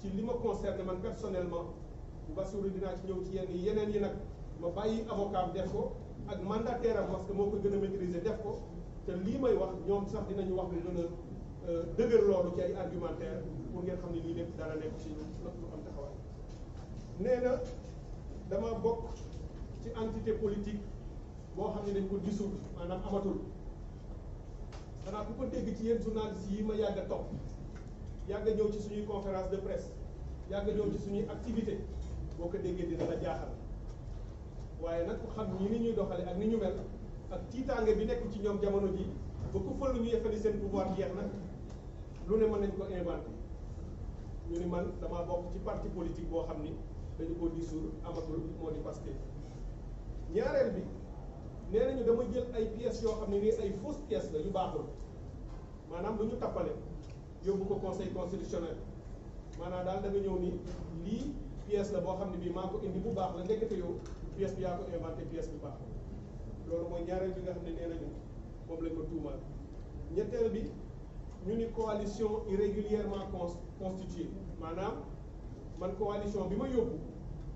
ci li ma concerne man personnellement Bassirou dinaa ci ñëw ci yeneen yi nag ma bàyyi avocat def ko ak mandataire am parce que moo ko gën a maîtriser def ko te lii may wax ñoom sax dinañu wax lu gën a dëgër loolu ci ay argumentaire pour ngeen xam ne lii lépp dara nekk ci lu am taxawaay. nee na dama bokk ci entité politique boo xam ne dañ ko dissoudre maanaam amatul xanaa ku ko dégg ci yéen journalistes yi ma yàgg a topp yàgg a ñëw ci suñuy conférence de presse yàgg a ñëw ci suñuy activité boo ko déggee dina la jaaxal waaye nag ku xam ñi ni ñuy doxale ak ni ñu mel ak tiitaange bi nekk ci ñoom jamono ji ba ku fël ñu yefani seen pouvoir jeex na lu ne mën nañ ko inventé ñu ni man damaa bokk ci parti politique boo xam ni dañu ko dissoudre amatul moo di Pastef ñaareel bi nee nañu dama jël ay pièces yoo xam ne nii ay fausses pièces la yu baaxul maanaam lu ñu tappale yóbbu ko conseil constitutionnel maanaam daal da nga ñëw ni lii pièce la boo xam ne bii maa ko indi bu baax la ndekete yow pièce bi yaa ko inventé pièce bi baaxul loolu mooy ñaareel bi nga xam ne nee nañu moom lañ ma tuumaal ñetteel bi ñu ni coalition irrégulièrement constituée maanaam man coalition bi ma yóbbu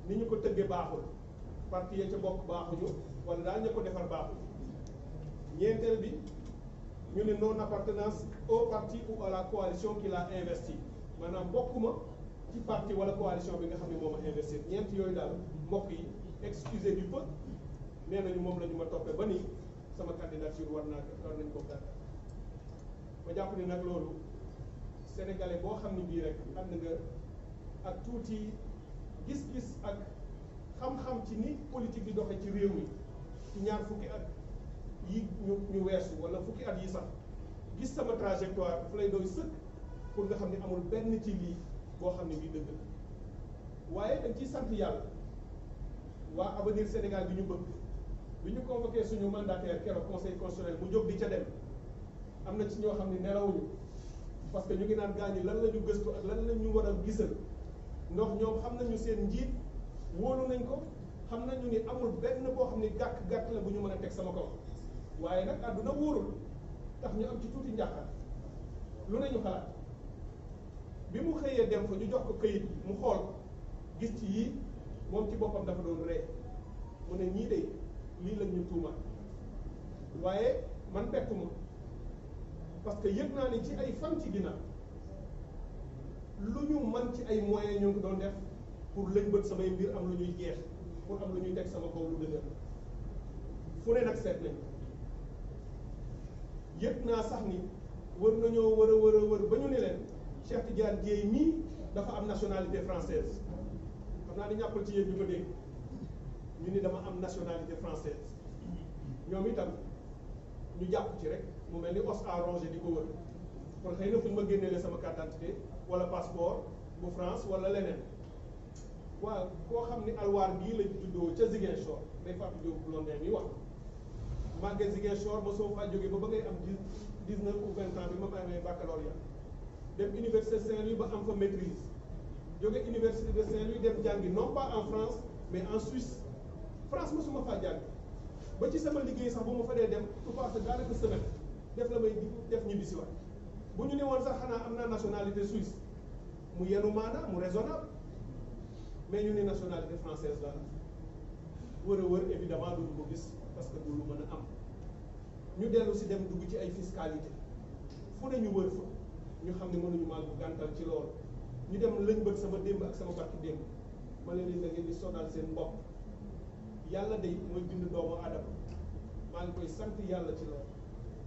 ni ñu ko tëggee baaxul parti ya ca bokk baaxuñu wala daal ña ko defar baaxuñu ñeenteel bi ñu ne non appartenance au parti ou à la coalition qui l'a investi maanaam bokkuma ci parti wala coalition bi nga xam ne moom a investir ñeent yooyu daal mbokk yi excusez du peu nee nañu moom la ñu ma toppee ba ni sama candidature war nañ ko gàttal ma jàpp ni nag loolu sénégalais boo xam ne bii rek ànd nga ak tuuti gis-gis ak xam-xam ci ni politique di doxee ci réew mi ci ñaar fukki at yi ñu weesu wala fukki at yi sax gis sama trajectoire fu lay doy sëkk pour nga xam ne amul benn ci lii boo xam ne bii dëgg la waaye dañ ciy sant yàlla waa Avenir Sénégal bi ñu bëgg bi ñu convoqué suñu mandataire keroog conseil constitutionnel mu jóg di ca dem am na ci ñoo xam ne nelawuñu parce que ñu ngi naan gaañi lan la ñu gëstu ak lan la ñu war a gisal ndox ñoom xam nañu seen njiit wóolu nañ ko xam nañu ni amul benn boo xam ne gàkk-gàkk la bu ñu mën a teg sama kaw waaye nag àdduna wóorul tax ñu am ci tuuti njàqar lu ne ñu xalaat bi mu xëyee dem fa ñu jox ko këyit mu xool gis ci yii moom ci boppam dafa doon ree mu ne ñii de lii lañ ñu tuuma waaye man bettuma parce que yëg naa ni ci ay fan ci ginnaaw lu ñu mën ci ay moyens ñu ngi doon def pour lañ bët samay mbir am lu ñuy jeex pour am lu ñuy teg sama kaw lu dëgër fu ne nag seet nañ yëg naa sax ni wër nañoo wër ba ñu ne leen Cheikh Tidiane Dièye mii dafa am nationalité française xam naa ni ñàkkul ci yéen ñu ko dégg ñu ni dama am nationalité française ñoom itam ñu jàpp ci rek mu mel ni os à ronger di ko wër kon xëy na fu ñu ma génneele sama carte d'identité wala passeport bu France wala leneen waaw koo xam ni alwaar gii la juddoo ca Ziguinchor day Fatou Diop Blondin mi wax màgge Ziguinchor ba soo faa jógee ba ngay am 19 ou 20 ans bi ma amee baccalauréat dem université Saint-Louis ba am fa maîtrise jóge université de Saint-Louis dem jàngi non pas en France mais en Suisse France mosuma faa jàng ba ci sama liggéey sax bu ma fa dee dem tout passe daanaka semaine def la may def ñibbisi waat bu ñu ne woon sax xanaa am naa nationalité suisse mu yenu maana mu raisonnable mais ñu ne nationalité française la wër a wër évidemment duñu ko gis parce que du lu mën a am ñu dellu si dem dugg ci ay fiscalité fu ne ñu wër fa ñu xam ne mënuñu maa gàntal ci loolu ñu dem lañ bët sama démb ak sama barki démb ma leen da ngeen di sonal seen bopp yàlla day mooy bind doomu aadama maa ngi koy sant yàlla ci loolu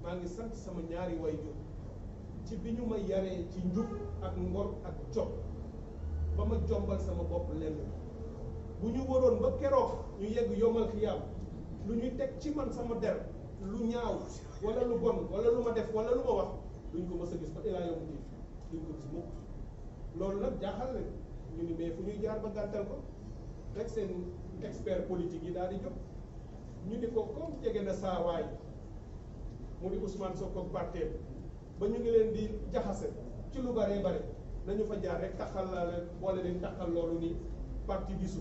maa ngi sant sama ñaari waajur ci bi ñu ma yaree ci njub ak ngor ak jom ba ma jombal sama bopp lenn bu ñu waroon ba keroog ñu yegg yomal xiyaam lu ñuy teg ci man sama der lu ñaaw wala lu bon wala lu ma def wala lu ma wax duñ ko mës a gis ba ilaa yawmi diin duñ ko gis mukk loolu nag jaaxal leen ñu ni mais fu ñuy jaar ba gàntal ko rek seen expert politique yi daal di jóg ñu ni ko comme jege na saa waay mu di Ousmane Sonko ak parteem ba ñu ngi leen di jaxase ci lu baree bare nañu fa jaar rek taxal la leen boole leen taxal loolu ni parti disu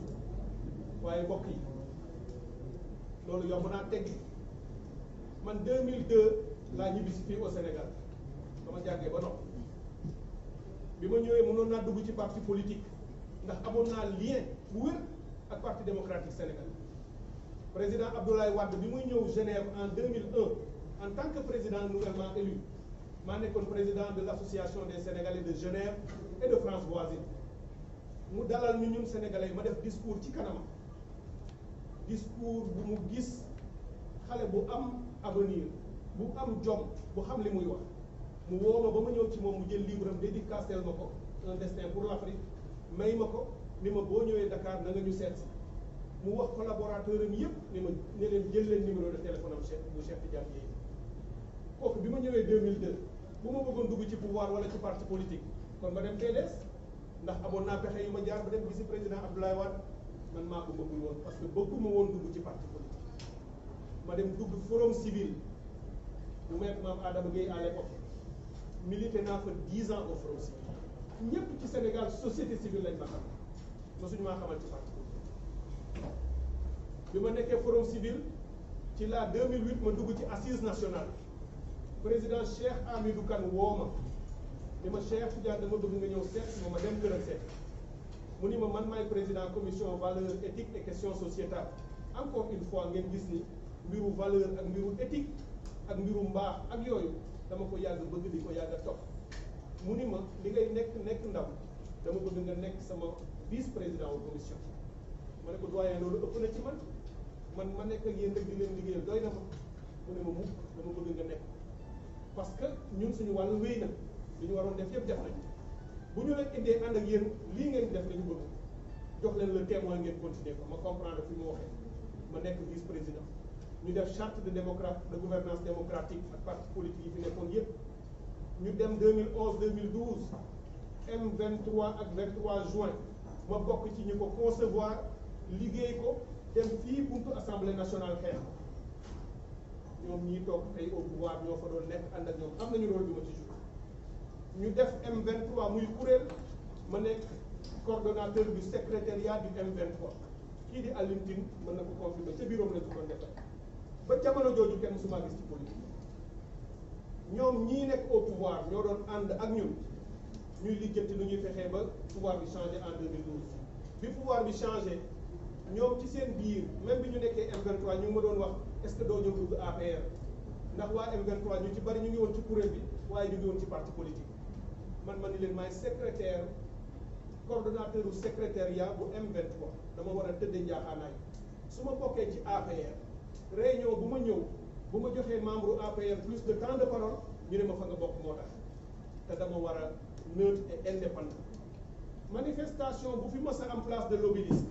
waaye mbokk yi loolu yomb naa teggi man 2002 laa ñibbisi fii au Sénégal dama jàngee ba noppi bi ma ñëwee mënoon naa dugg ci parti politique ndax amoon naa lien bu wér ak parti démocratique sénégalais président Abdoulaye Wade bi muy ñëw Genève en 2001 en tant que président nouvellement élu maa nekkoon président de l'association des Sénégalais de Genève et de France voisine mu dalal ñu ñun sénégalais ma def discours ci kanamam discours bu mu gis xale bu am avenir bu am jom bu xam li muy wax mu woo ma ba ma ñëw ci moom mu jël livre am dédicacel ma ko un destin pour l'Afrique may ma ko ni ma boo ñëwee Dakar na nga ñu seet si mu wax collaborateur am yëpp ni ma ne leen jël leen numéro de téléphone am Cheikh bu Cheikh Tidiane Dièye kooku bi ma ñëwee 2002 bu ma bëggoon dugg ci pouvoir wala ci parti politique kon ma dem PDS ndax amoon naa pexe yu ma jaar ba dem gisi président Abdoulaye Wade man maa ko bëggul woon parce que bëgguma woon dugg ci parti politique ma dem dugg forum civil bu maître Mame Adama Gueye à l'époque milité naa fa 10 ans au forum civil ñëpp ci Sénégal société civile lañ ma xam mosuñu maa xamal ci parti politique bi ma nekkee forum civil ci la 2008 ma dugg ci assise nationale président Cheikh Hamidou Kane woo ma ni ma Cheikh Tidiane dama bëgg nga ñëw seet si ma dem këram seet mu ni ma man maay président commission valeur éthique et questions sociétales encore une fois ngeen gis ni mbiru valeur ak mbiru éthique ak mbiru mbaax ak yooyu dama ko yàgg bëgg di ko yàgg a topp mu ni ma li ngay nekk ndaw dama bëgg nga nekk sama vice président wu commission ma ne ko doyen loolu ëpp na ci man ma nekk ak yéen rek di leen liggéeyal doy na ma mu ne ma mukk dama bëgg nga nekk parce que ñun suñu wàllu wéy na li ñu waroon def yëpp def nañu bu ñu leen indee ànd ak yéen lii ngeen def lañu bëgg jox leen le témoin ngeen continuer ko ma comprendre fi mu waxee ma nekk vice président ñu def charte de gouvernance démocratique ak parti politique yi fi nekkoon yëpp ñu dem 2011 2012 M23 ak 23 juin ma bokk ci ñi ko concevoir liggéey ko dem fii buntu assemblée nationale xeex ñoom ñii toog tey au pouvoir ñoo fa doon nekk ànd ak ñoom am nañu rôle bi ma ci joué ñu def M23 muy kuréel ma nekk coordonnateur du secrétariat du M23 kii di Alioune Tine mën na ko confirmer ca bureau la ñu ko defal ba jamono jooju kenn musuma gis ci politique ñoom ñii nekk au pouvoir ñoo doon ànd ak ñun ñuy lijjanti nu ñuy fexee ba pouvoir bi changé en 2012 bi pouvoir bi changé ñoom ci seen biir même bi ñu nekkee M23 ñu ngi ma doon wax est-ce que doo ñëw dugg APR ndax waa M23 ñu ci bari ñu ngi woon ci kuréel bi waaye ñu ngi woon ci parti politique man ni leen maay secrétaire coordonnateur u secrétariat bu M23 dama war a tëddee njaaxaanaay su ma bokkee ci APR réunion bu ma ñëw bu ma joxee membre APR plus de temps de parole ñu ne ma fa nga bokk moo tax te dama war a neutre et indépendant manifestation bu fi mas a am place de l'Obélisque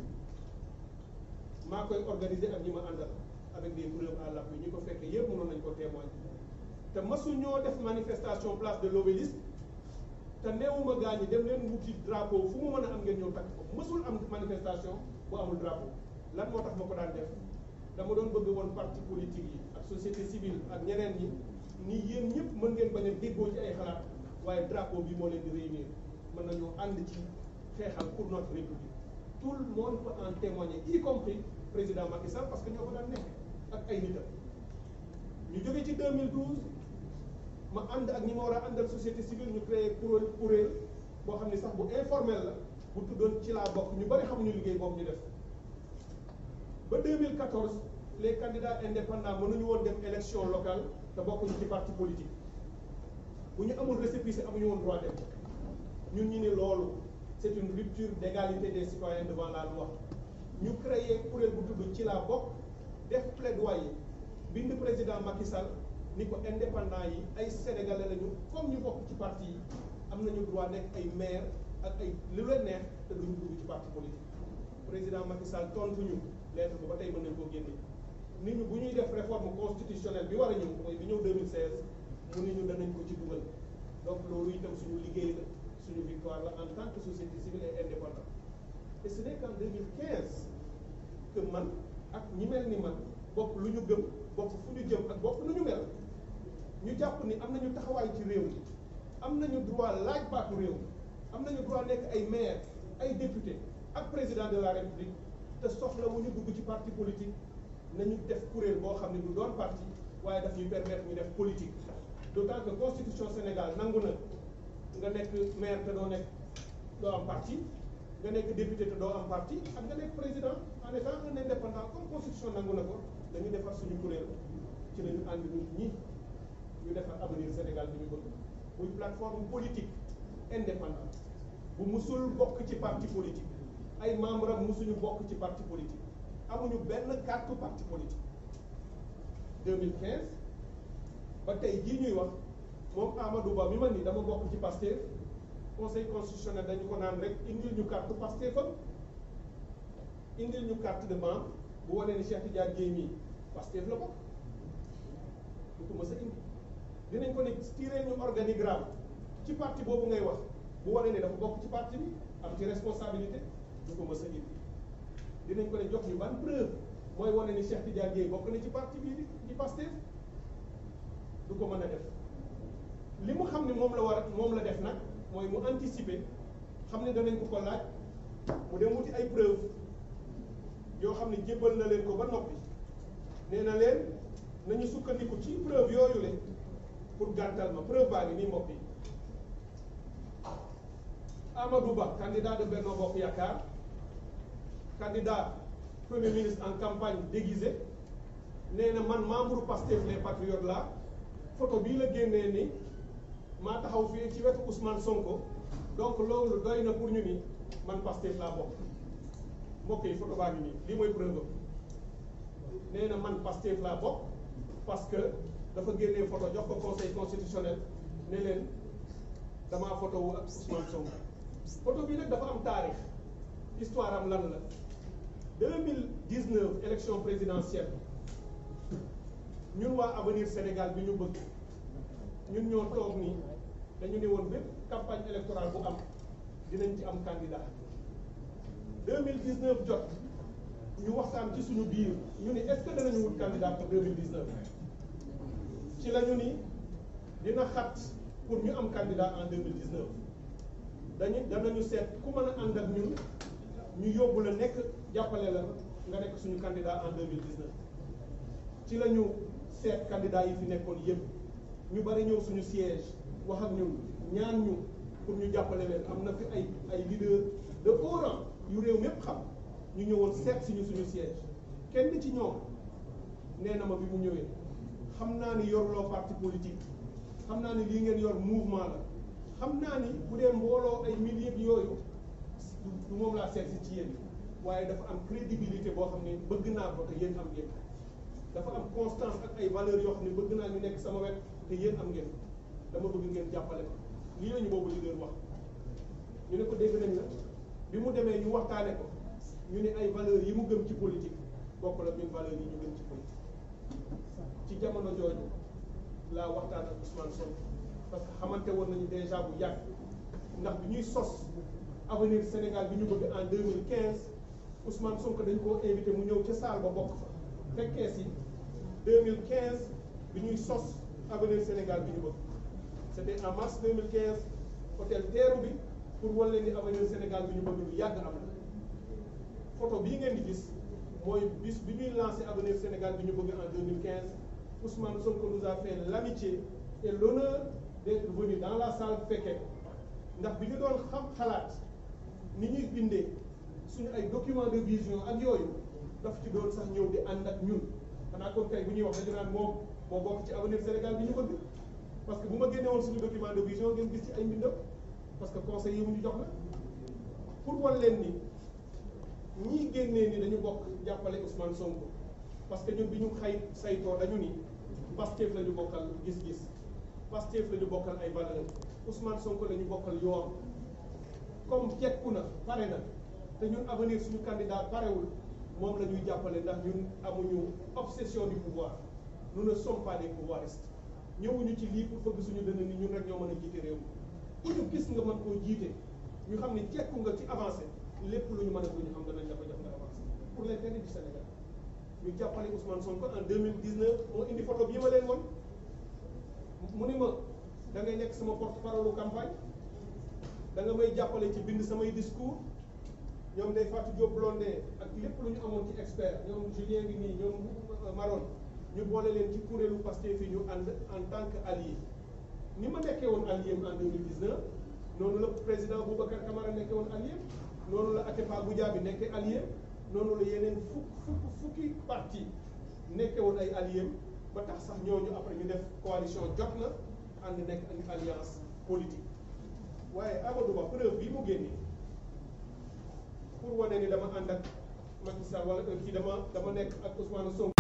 maa koy organiser ak ñi ma àndal avec des preuves à l'appui ñi ko fekkee yëpp mënoon nañ ko témoigner te masu ñoo def manifestation place de l'Obélisque te neewuma gaa ñi dem leen wuti drapeau fu mu mën a am ngeen ñëw takk ko mësul am manifestation bu amul drapeau lan moo tax ma ko daan def dama doon bëgg woon parti politique yi ak société civile ak ñeneen ñi ni yéen ñëpp mën ngeen bañ a déggoo ci ay xalaat waaye drapeau bi moo leen di réunir mën nañoo ànd ci xeexal pour notre république tout le monde peut en témoigner y compris président Macky Sall parce que ñoo ko daan nekk ak ay nitam ñu jóge ci 2012 ma ànd ak ñi ma war a àndal société civile ñu créé kuréel boo xam ne sax bu informel la bu tuddoon ci laa bokk ñu bari xamuñu liggéey boobu ñu def ba 2014 les candidats indépendants mënuñu woon dem élection locale te bokkuñu ci parti politique bu ñu amul récépissé amuñu woon droit dem ñun ñu ne loolu c'est une rupture d'égalité des citoyens devant la loi ñu créé kuréel bu tudd ci laa bokk def plaidoyer bind président Macky Sall ni ko indépendant yi ay sénégalais lañu comme ñu bokk ci parti yi am nañu droit nekk ay maire ak ay lu leen neex te duñu dugg ci parti politique président Macky Sall tontu ñu lettre bu ba tey mën nañ koo génne nit ñu bu ñuy def réforme constitutionnelle bi war a ñëw mooy bi ñëw 2016 mu ni ñu danañ ko ci dugal donc loolu itam suñu liggéey la suñu victoire la en tant que société civile et indépendante et ce n'est qu'en 2015 que man ak ñi mel ni man bokk lu ñu gëm bokk fu ñu jëm ak bokk lu ñu mel ñu jàpp ni am nañu taxawaay ci réew mi am nañu droit laaj baatu réew mi am nañu droit nekk ay maire ay député ak président de la république te soxla wu ñu dugg ci parti politique nañu def kuréel boo xam ne du doon parti waaye daf ñuy permettre ñu def politique d'autant que constitution Sénégal nangu na nga nekk maire te doo am parti nga nekk député te doo am parti ak nga nekk président en étant un indépendant comme constitution nangu na ko dañu defar suñu kuréel ci la ñu ànd ñun ñi ñu defar avenir Sénégal bi ñu bëgg muy plateforme politique indépendante bu musul bokk ci parti politique ay membre am musuñu bokk ci parti politique amuñu benn carte parti politique 2015 ba tey jii ñuy wax moom Amadou Ba mi ma ni dama bokk ci Pastef conseil constitutionnel dañu ko naan rek indil ñu carte Pastef am indil ñu carte de membre bu wane ni Cheikh Tidiane Dièye mii Pastef la bokk du ko mës a indi dinañ ko ne tiré ñu organigramme ci parti boobu ngay wax bu wane ne dafa bokk ci parti bi am ci responsabilité du ko mës a indi dinañ ko ne jox ñu ban preuve mooy wane ni Cheikh Tidiane Dièye bokk na ci parti bi di Pastef du ko mën a def li mu xam ne moom la def nag mooy mu anticiper xam ne danañ ko ko laaj mu dem wuti ay preuve yoo xam ne jébbal na leen ko ba noppi nee na leen nañu sukkandiku ci preuve yooyu le pour gàttal ma preuve baa ngi nii mbokk yi Amadou Ba candidat de Benno Bokk Yaakaar candidat premier ministre en campagne déguisé nee na man membre Pastef les patriotes la photo bii la génnee ni maa taxaw fii ci wetu Ousmane Sonko donc loolu doy na pour ñu ni man Pastef laa bokk mbokk yi photo baa ngi nii lii mooy preuve nee na man Pastef laa bokk parce que dafa génnee photo jox ko conseil constitutionnel ne leen damaa photo wu ak Ousmane Sonko photo bii nag dafa am taarix histoire am lan la 2019 élection présidentielle ñun waa Avenir Sénégal bi ñu bëgg ñun ñoo toog nii dañu ne woon bépp campagne électorale bu am dinañ ci am candidat 2019 jot ñu waxtaan ci suñu biir ñu ni est-ce que danañu wut candidat pour 2019 ci la ñu ni dina xat pour ñu am candidat en 2019 danañu seet ku mën a ànd ak ñun ñu yóbbu la nekk jàppale la nga nekk suñu candidat en 2019 ci la ñu seet candidat yi fi nekkoon yëpp ñu bari ñëw suñu siège wax ak ñun ñaan ñu pour ñu jàppale leen am na fi ay leader de haut rang yu réew mépp xam ñu ñëwoon seet si ñu suñu siège kenn ci ñoom nee na ma bi mu ñëwee xam naa ni yoruloo parti politique xam naa ni lii ngeen yor mouvement la xam naa ni bu dee mbooloo ay milliers yooyu du moom laa seet si ci yéen waaye dafa am crédibilité boo xam ne bëgg naa ko te yéen am ngeen dafa am constance ak ay valeurs yoo xam ne bëgg naa ñu nekk sama wet te yéen am ngeen dama bëgg ngeen jàppale ko lii la ñu boobu leader wax ñu ne ko dégg nañ la bi mu demee ñu waxtaane ko ñu ne ay valeurs yi mu gëm ci politique bokk la ñun valeurs yi ñu gëm ci politique ci jamono jooju laa waxtaan ak Ousmane Sonko parce que xamante woon nañu déjà bu yàgg ndax bi ñuy sos Avenir Sénégal bi ñu bëgg en 2015 Ousmane Sonko dañ koo invité mu ñëw ca salle ba bokk fa fekkee si 2015 bi ñuy sos Avenir Sénégal bi ñu bëgg c'était en mars 2015 hôtel Teeru bi pour wan leen ni Avenir Sénégal bi ñu bëgg lu yàgg am na photo bii ngeen di gis mooy bis bi ñuy lancé Avenir Sénégal bi ñu bëgg en 2015 Ousmane Sonko nous a fait l'amitié et l'honneur d'être venu dans la salle fekkee ndax bi ñu doon xalaat ni ñuy bindee suñu ay document de vision ak yooyu daf ci doon sax ñëw di ànd ak ñun xanaa kon tey bu ñuy wax dañu naan moom moo bokk ci Avenir Sénégal bi ñu bëgg parce que bu ma génne woon suñu document de vision ngeen gis ci ay mbindam parce que conseil yi mu ñu jox la pour wan leen ni ñii génnee ni dañu bokk jàppale Ousmane Sonko parce que ñun bi ñu saytoo dañu ni Pastef la ñu bokkal gis-gis Pastef la ñu bokkal ay valeurs Ousmane Sonko la ñu bokkal yoon comme jekku na pare na te ñun Avenir suñu candidat parewul moom la ñuy jàppale ndax ñun amuñu obsession du pouvoir nous ne sommes pas des pouvoiristes ñëwuñu ci lii pour fëgg suñu dënn ni ñun rek ñoo mën a jiite réew mi ku ñu gis nga mën koo jiite ñu xam ne jekku nga ci avancé lépp lu ñu mën a ko ñu xam danañ la ko jox nga avancé pour l'intérêt du Sénégal ñu jàppale Ousmane Sonko en 2019 moo indi photo bii ma leen woon mu ni ma da ngay nekk sama porte-parole campagne da nga may jàppale ci bind samay discours ñoom day Fatou Diop Blondin ak lépp lu ñu amoon ci expert ñoom Julien ngi nii ñoom Maron ñu boole leen ci kuréelu Pastef yi ñu ànd en tant que allié ni ma nekkee woon allié en 2019 noonu la président Boubacar Camara nekkee woon allié noonu la Atepa Goudiaby nekkee allié noonu la yeneen fukki parti nekkee woon ay allié ba tax sax ñooñu après ñu def coalition jot na ànd nekk ak alliance politique waaye Amadou Ba preuve bi mu génnee pour wane ni dama ànd ak Macky Sall wala kii dama nekk ak Ousmane Sonko